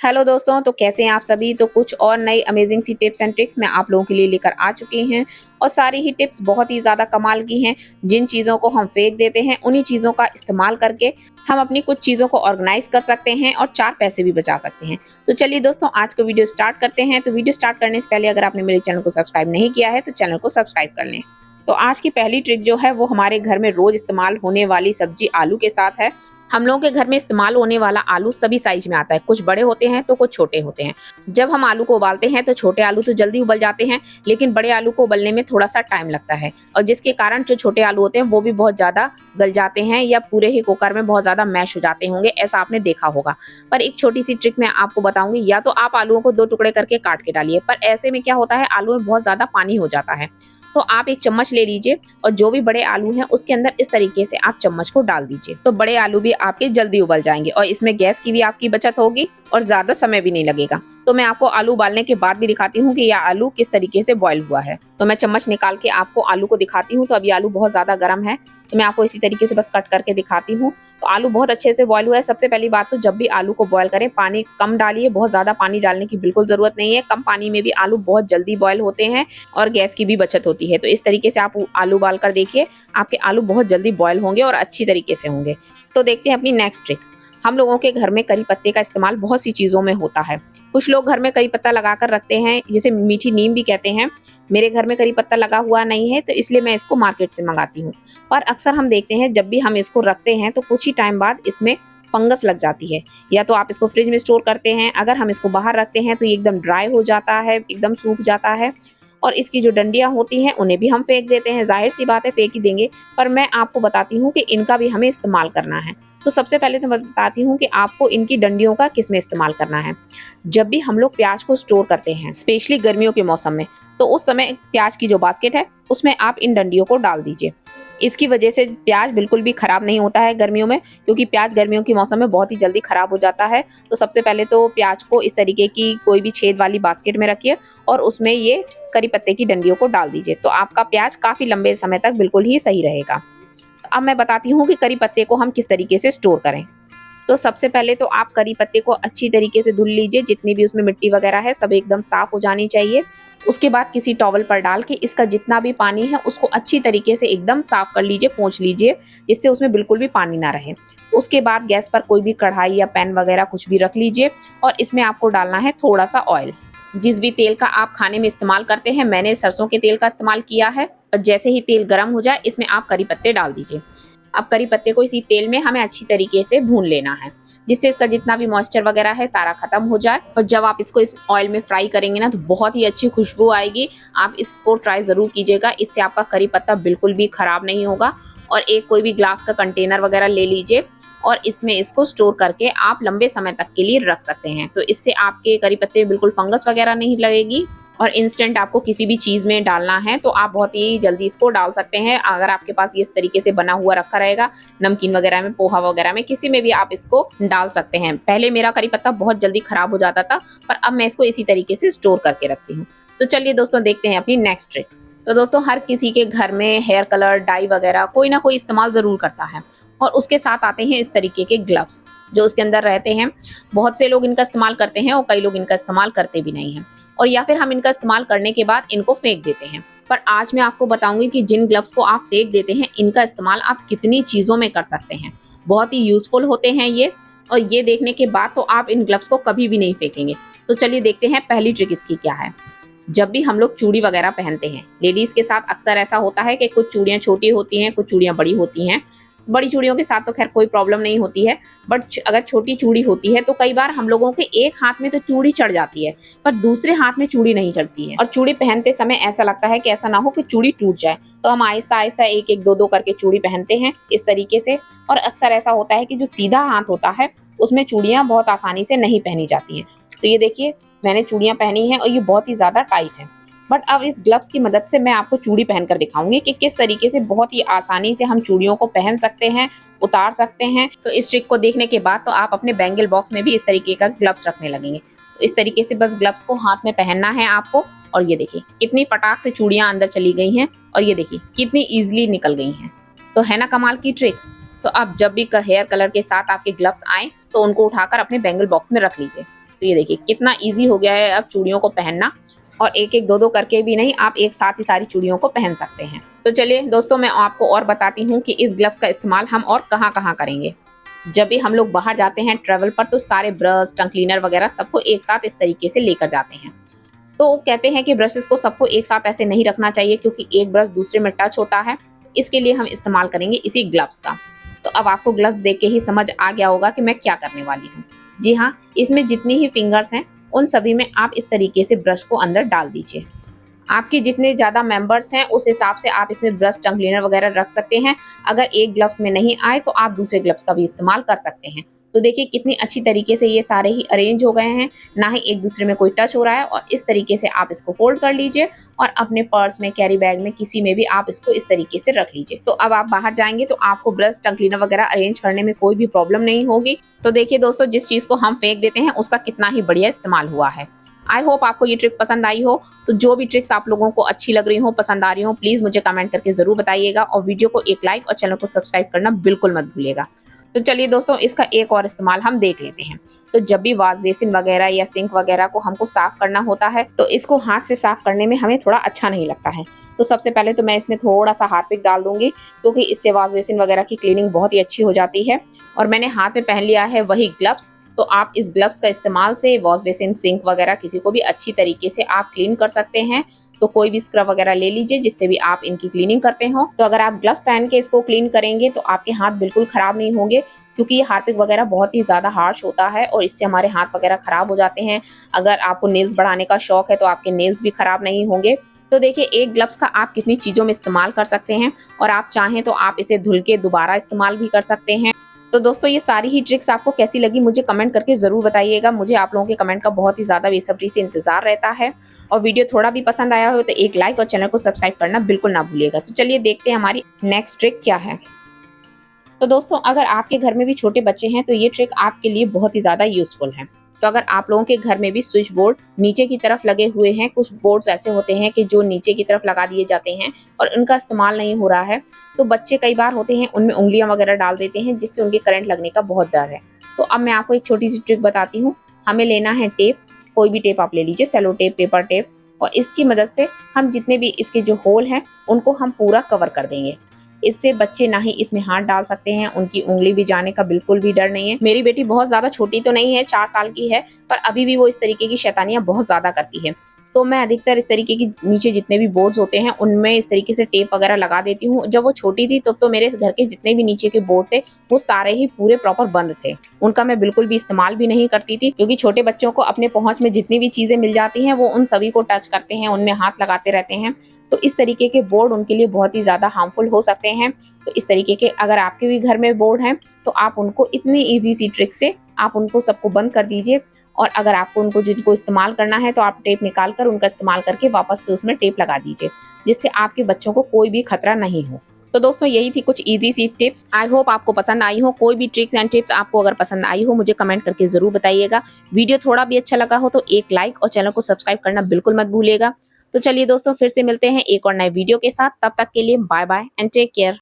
Hello दोस्तों, तो कैसे हैं आप सभी। तो कुछ और नई अमेजिंग सी टिप्स एंड ट्रिक्स मैं आप लोगों के लिए लेकर आ चुकी हैं और सारी ही टिप्स बहुत ही ज़्यादा कमाल की हैं। जिन चीज़ों को हम फेंक देते हैं उन्हीं चीज़ों का इस्तेमाल करके हम अपनी कुछ चीज़ों को ऑर्गेनाइज कर सकते हैं और 4 पैसे भी बचा सकते हैं। तो चलिए दोस्तों, आज को वीडियो स्टार्ट करते हैं। तो वीडियो स्टार्ट करने से पहले अगर आपने मेरे चैनल को सब्सक्राइब नहीं किया है तो चैनल को सब्सक्राइब कर लें। तो आज की पहली ट्रिक जो है वो हमारे घर में रोज इस्तेमाल होने वाली सब्जी आलू के साथ है। हम लोगों के घर में इस्तेमाल होने वाला आलू सभी साइज में आता है, कुछ बड़े होते हैं तो कुछ छोटे होते हैं। जब हम आलू को उबालते हैं तो छोटे आलू तो जल्दी उबल जाते हैं, लेकिन बड़े आलू को उबलने में थोड़ा सा टाइम लगता है और जिसके कारण जो छोटे आलू होते हैं वो भी बहुत ज्यादा गल जाते हैं या पूरे ही कुकर में बहुत ज्यादा मैश हो जाते होंगे, ऐसा आपने देखा होगा। पर एक छोटी सी ट्रिक मैं आपको बताऊंगी। या तो आप आलूओं को 2 टुकड़े करके काट के डालिए, पर ऐसे में क्या होता है, आलू में बहुत ज्यादा पानी हो जाता है। तो आप एक चम्मच ले लीजिए और जो भी बड़े आलू हैं उसके अंदर इस तरीके से आप चम्मच को डाल दीजिए, तो बड़े आलू भी आपके जल्दी उबल जाएंगे और इसमें गैस की भी आपकी बचत होगी और ज्यादा समय भी नहीं लगेगा। तो मैं आपको आलू उबालने के बाद भी दिखाती हूँ कि यह आलू किस तरीके से बॉईल हुआ है। तो मैं चम्मच निकाल के आपको आलू को दिखाती हूँ। तो अभी आलू बहुत ज्यादा गर्म है, तो मैं आपको इसी तरीके से बस कट करके दिखाती हूँ। तो आलू बहुत अच्छे से बॉईल हुआ है। सबसे पहली बात, तो जब भी आलू को बॉईल करें पानी कम डालिए, बहुत ज्यादा पानी डालने की बिल्कुल जरूरत नहीं है। कम पानी में भी आलू बहुत जल्दी बॉईल होते हैं और गैस की भी बचत होती है। तो इस तरीके से आप आलू उबाल कर देखिए, आपके आलू बहुत जल्दी बॉईल होंगे और अच्छी तरीके से होंगे। तो देखते हैं अपनी नेक्स्ट ट्रिक। हम लोगों के घर में करी पत्ते का इस्तेमाल बहुत सी चीजों में होता है। कुछ लोग घर में करी पत्ता लगाकर रखते हैं, जिसे मीठी नीम भी कहते हैं। मेरे घर में करी पत्ता लगा हुआ नहीं है, तो इसलिए मैं इसको मार्केट से मंगाती हूँ। पर अक्सर हम देखते हैं जब भी हम इसको रखते हैं तो कुछ ही टाइम बाद इसमें फंगस लग जाती है। या तो आप इसको फ्रिज में स्टोर करते हैं, अगर हम इसको बाहर रखते हैं तो ये एकदम ड्राई हो जाता है, एकदम सूख जाता है और इसकी जो डंडियां होती हैं उन्हें भी हम फेंक देते हैं। जाहिर सी बात है, फेंक ही देंगे। पर मैं आपको बताती हूँ कि इनका भी हमें इस्तेमाल करना है। तो सबसे पहले तो मैं बताती हूँ कि आपको इनकी डंडियों का किस में इस्तेमाल करना है। जब भी हम लोग प्याज को स्टोर करते हैं, स्पेशली गर्मियों के मौसम में, तो उस समय प्याज की जो बास्केट है उसमें आप इन डंडियों को डाल दीजिए। इसकी वजह से प्याज बिल्कुल भी खराब नहीं होता है गर्मियों में, क्योंकि प्याज गर्मियों के मौसम में बहुत ही जल्दी खराब हो जाता है। तो सबसे पहले तो प्याज को इस तरीके की कोई भी छेद वाली बास्केट में रखिए और उसमें ये करी पत्ते की डंडियों को डाल दीजिए, तो आपका प्याज काफी लंबे समय तक बिल्कुल ही सही रहेगा। अब मैं बताती हूँ कि करी पत्ते को हम किस तरीके से स्टोर करें। तो सबसे पहले तो आप करी पत्ते को अच्छी तरीके से धुल लीजिए, जितनी भी उसमें मिट्टी वगैरह है सब एकदम साफ हो जानी चाहिए। उसके बाद किसी टॉवल पर डाल के इसका जितना भी पानी है उसको अच्छी तरीके से एकदम साफ कर लीजिए, पोंछ लीजिए, जिससे उसमें बिल्कुल भी पानी ना रहे। उसके बाद गैस पर कोई भी कढ़ाई या पैन वगैरह कुछ भी रख लीजिए और इसमें आपको डालना है थोड़ा सा ऑयल। जिस भी तेल का आप खाने में इस्तेमाल करते हैं, मैंने सरसों के तेल का इस्तेमाल किया है। और जैसे ही तेल गर्म हो जाए इसमें आप करी पत्ते डाल दीजिए। अब करी पत्ते को इसी तेल में हमें अच्छी तरीके से भून लेना है, जिससे इसका जितना भी मॉइस्चर वगैरह है सारा खत्म हो जाए। और जब आप इसको इस ऑयल में फ्राई करेंगे ना, तो बहुत ही अच्छी खुशबू आएगी। आप इसको ट्राई जरूर कीजिएगा, इससे आपका करी पत्ता बिल्कुल भी खराब नहीं होगा। और एक कोई भी ग्लास का कंटेनर वगैरह ले लीजिए और इसमें इसको स्टोर करके आप लंबे समय तक के लिए रख सकते हैं। तो इससे आपके करी पत्ते में बिल्कुल फंगस वगैरह नहीं लगेगी। और इंस्टेंट आपको किसी भी चीज में डालना है तो आप बहुत ही जल्दी इसको डाल सकते हैं। अगर आपके पास ये इस तरीके से बना हुआ रखा रहेगा, नमकीन वगैरह में, पोहा वगैरह में, किसी में भी आप इसको डाल सकते हैं। पहले मेरा करी पत्ता बहुत जल्दी खराब हो जाता था, पर अब मैं इसको इसी तरीके से स्टोर करके रखती हूँ। तो चलिए दोस्तों, देखते हैं अपनी नेक्स्ट ट्रिक। तो दोस्तों, हर किसी के घर में हेयर कलर, डाई वगैरह कोई ना कोई इस्तेमाल जरूर करता है और उसके साथ आते हैं इस तरीके के ग्लव्स जो उसके अंदर रहते हैं। बहुत से लोग इनका इस्तेमाल करते हैं और कई लोग इनका इस्तेमाल करते भी नहीं हैं, और या फिर हम इनका इस्तेमाल करने के बाद इनको फेंक देते हैं। पर आज मैं आपको बताऊंगी कि जिन ग्लव्स को आप फेंक देते हैं, इनका इस्तेमाल आप कितनी चीजों में कर सकते हैं। बहुत ही यूजफुल होते हैं ये, और ये देखने के बाद तो आप इन ग्लव्स को कभी भी नहीं फेंकेंगे। तो चलिए देखते हैं पहली ट्रिक इसकी क्या है। जब भी हम लोग चूड़ी वगैरह पहनते हैं, लेडीज के साथ अक्सर ऐसा होता है कि कुछ चूड़ियां छोटी होती हैं, कुछ चूड़ियां बड़ी होती हैं। बड़ी चूड़ियों के साथ तो खैर कोई प्रॉब्लम नहीं होती है, बट अगर छोटी चूड़ी होती है तो कई बार हम लोगों के एक हाथ में तो चूड़ी चढ़ जाती है पर दूसरे हाथ में चूड़ी नहीं चढ़ती है, और चूड़ी पहनते समय ऐसा लगता है कि ऐसा ना हो कि चूड़ी टूट जाए। तो हम आहिस्ता आहिस्ता एक एक दो दो करके चूड़ी पहनते हैं इस तरीके से। और अक्सर ऐसा होता है कि जो सीधा हाथ होता है उसमें चूड़ियां बहुत आसानी से नहीं पहनी जाती हैं। तो ये देखिए, मैंने चूड़ियां पहनी है और ये बहुत ही ज्यादा टाइट है। बट अब इस ग्लव्स की मदद से मैं आपको चूड़ी पहनकर दिखाऊंगी कि किस तरीके से बहुत ही आसानी से हम चूड़ियों को पहन सकते हैं, उतार सकते हैं। तो इस ट्रिक को देखने के बाद तो आप अपने बैंगल बॉक्स में भी इस तरीके का ग्लव्स रखने लगेंगे। तो इस तरीके से बस ग्लव्स को हाथ में पहनना है आपको, और ये देखिए कितनी फटाक से चूड़ियां अंदर चली गई हैं, और ये देखिए कितनी ईजिली निकल गई हैं। तो है ना कमाल की ट्रिक। तो अब जब भी हेयर कलर के साथ आपके ग्लव्स आए तो उनको उठाकर अपने बैंगल बॉक्स में रख लीजिए। तो ये देखिए कितना ईज़ी हो गया है अब चूड़ियों को पहनना, और एक-एक, दो-दो करके भी नहीं, आप एक साथ ही सारी चूड़ियों को पहन सकते हैं। तो चलिए दोस्तों, मैं आपको और बताती हूँ कि इस ग्लव्स का इस्तेमाल हम और कहाँ-कहाँ करेंगे। जब भी हम लोग बाहर जाते हैं ट्रैवल पर, तो सारे ब्रश, टंग क्लीनर वगैरह सबको एक साथ इस तरीके से लेकर जाते हैं। तो कहते हैं कि ब्रशेस को सबको एक साथ ऐसे नहीं रखना चाहिए, क्योंकि एक ब्रश दूसरे में टच होता है। इसके लिए हम इस्तेमाल करेंगे इसी ग्लव्स का। तो अब आपको ग्लव्स देख के ही समझ आ गया होगा कि मैं क्या करने वाली हूँ। जी हाँ, इसमें जितनी ही फिंगर्स हैं उन सभी में आप इस तरीके से ब्रश को अंदर डाल दीजिए। आपके जितने ज़्यादा मेंबर्स हैं उस हिसाब से आप इसमें ब्रश, टंग क्लीनर वगैरह रख सकते हैं। अगर एक ग्लव्स में नहीं आए तो आप दूसरे ग्लव्स का भी इस्तेमाल कर सकते हैं। तो देखिए कितनी अच्छी तरीके से ये सारे ही अरेंज हो गए हैं, ना ही एक दूसरे में कोई टच हो रहा है, और इस तरीके से आप इसको फोल्ड कर लीजिए और अपने पर्स में, कैरी बैग में, किसी में भी आप इसको इस तरीके से रख लीजिए। तो अब आप बाहर जाएंगे तो आपको ब्रश, टंग क्लीनर वगैरह अरेंज करने में कोई भी प्रॉब्लम नहीं होगी। तो देखिए दोस्तों, जिस चीज़ को हम फेंक देते हैं उसका कितना ही बढ़िया इस्तेमाल हुआ है। आई होप आपको ये ट्रिक पसंद आई हो। तो जो भी ट्रिक्स आप लोगों को अच्छी लग रही हो, पसंद आ रही हो, प्लीज़ मुझे कमेंट करके ज़रूर बताइएगा, और वीडियो को एक लाइक और चैनल को सब्सक्राइब करना बिल्कुल मत भूलिएगा। तो चलिए दोस्तों, इसका एक और इस्तेमाल हम देख लेते हैं। तो जब भी वॉश बेसिन वगैरह या सिंक वगैरह को हमको साफ करना होता है, तो इसको हाथ से साफ करने में हमें थोड़ा अच्छा नहीं लगता है। तो सबसे पहले तो मैं इसमें थोड़ा सा हार्पिक डाल दूंगी, क्योंकि इससे वॉश बेसिन वगैरह की क्लीनिंग बहुत ही अच्छी हो जाती है। और मैंने हाथ में पहन लिया है वही ग्लव्स। तो आप इस ग्लव्स का इस्तेमाल से वॉश बेसिन, सिंक वगैरह किसी को भी अच्छी तरीके से आप क्लीन कर सकते हैं। तो कोई भी स्क्रब वगैरह ले लीजिए जिससे भी आप इनकी क्लीनिंग करते हो। तो अगर आप ग्लव्स पहन के इसको क्लीन करेंगे तो आपके हाथ बिल्कुल खराब नहीं होंगे, क्योंकि ये हार्पिक वगैरह बहुत ही ज़्यादा हार्श होता है और इससे हमारे हाथ वगैरह खराब हो जाते हैं। अगर आपको नेल्स बढ़ाने का शौक है तो आपके नेल्स भी खराब नहीं होंगे। तो देखिए, एक ग्लव्स का आप कितनी चीज़ों में इस्तेमाल कर सकते हैं, और आप चाहें तो आप इसे धुल के दोबारा इस्तेमाल भी कर सकते हैं। तो दोस्तों, ये सारी ही ट्रिक्स आपको कैसी लगी मुझे कमेंट करके ज़रूर बताइएगा। मुझे आप लोगों के कमेंट का बहुत ही ज़्यादा बेसब्री से इंतज़ार रहता है। और वीडियो थोड़ा भी पसंद आया हो तो एक लाइक और चैनल को सब्सक्राइब करना बिल्कुल ना भूलिएगा। तो चलिए देखते हैं हमारी नेक्स्ट ट्रिक क्या है। तो दोस्तों, अगर आपके घर में भी छोटे बच्चे हैं तो ये ट्रिक आपके लिए बहुत ही ज़्यादा यूज़फुल है। तो अगर आप लोगों के घर में भी स्विच बोर्ड नीचे की तरफ लगे हुए हैं, कुछ बोर्ड्स ऐसे होते हैं कि जो नीचे की तरफ लगा दिए जाते हैं और उनका इस्तेमाल नहीं हो रहा है, तो बच्चे कई बार होते हैं उनमें उंगलियां वगैरह डाल देते हैं, जिससे उनके करंट लगने का बहुत डर है। तो अब मैं आपको एक छोटी सी ट्रिक बताती हूँ। हमें लेना है टेप, कोई भी टेप आप ले लीजिए, सेलो टेप, पेपर टेप, और इसकी मदद से हम जितने भी इसके जो होल हैं उनको हम पूरा कवर कर देंगे। इससे बच्चे ना ही इसमें हाथ डाल सकते हैं, उनकी उंगली भी जाने का बिल्कुल भी डर नहीं है। मेरी बेटी बहुत ज़्यादा छोटी तो नहीं है, 4 साल की है, पर अभी भी वो इस तरीके की शैतानियाँ बहुत ज़्यादा करती है। तो मैं अधिकतर इस तरीके की नीचे जितने भी बोर्ड्स होते हैं उनमें इस तरीके से टेप वगैरह लगा देती हूँ। जब वो छोटी थी तब तो मेरे घर के जितने भी नीचे के बोर्ड थे वो सारे ही पूरे प्रॉपर बंद थे। उनका मैं बिल्कुल भी इस्तेमाल भी नहीं करती थी, क्योंकि छोटे बच्चों को अपने पहुँच में जितनी भी चीज़ें मिल जाती हैं वो उन सभी को टच करते हैं, उनमें हाथ लगाते रहते हैं। तो इस तरीके के बोर्ड उनके लिए बहुत ही ज़्यादा हार्मफुल हो सकते हैं। तो इस तरीके के अगर आपके भी घर में बोर्ड हैं तो आप उनको इतनी ईजी सी ट्रिक से आप उनको सबको बंद कर दीजिए। और अगर आपको उनको जिनको इस्तेमाल करना है तो आप टेप निकाल कर उनका इस्तेमाल करके वापस से उसमें टेप लगा दीजिए, जिससे आपके बच्चों को कोई भी खतरा नहीं हो। तो दोस्तों, यही थी कुछ इजी सी टिप्स। आई होप आपको पसंद आई हो। कोई भी ट्रिक्स एंड टिप्स आपको अगर पसंद आई हो मुझे कमेंट करके जरूर बताइएगा। वीडियो थोड़ा भी अच्छा लगा हो तो एक लाइक और चैनल को सब्सक्राइब करना बिल्कुल मत भूलिएगा। तो चलिए दोस्तों, फिर से मिलते हैं एक और नए वीडियो के साथ। तब तक के लिए bye bye and take care.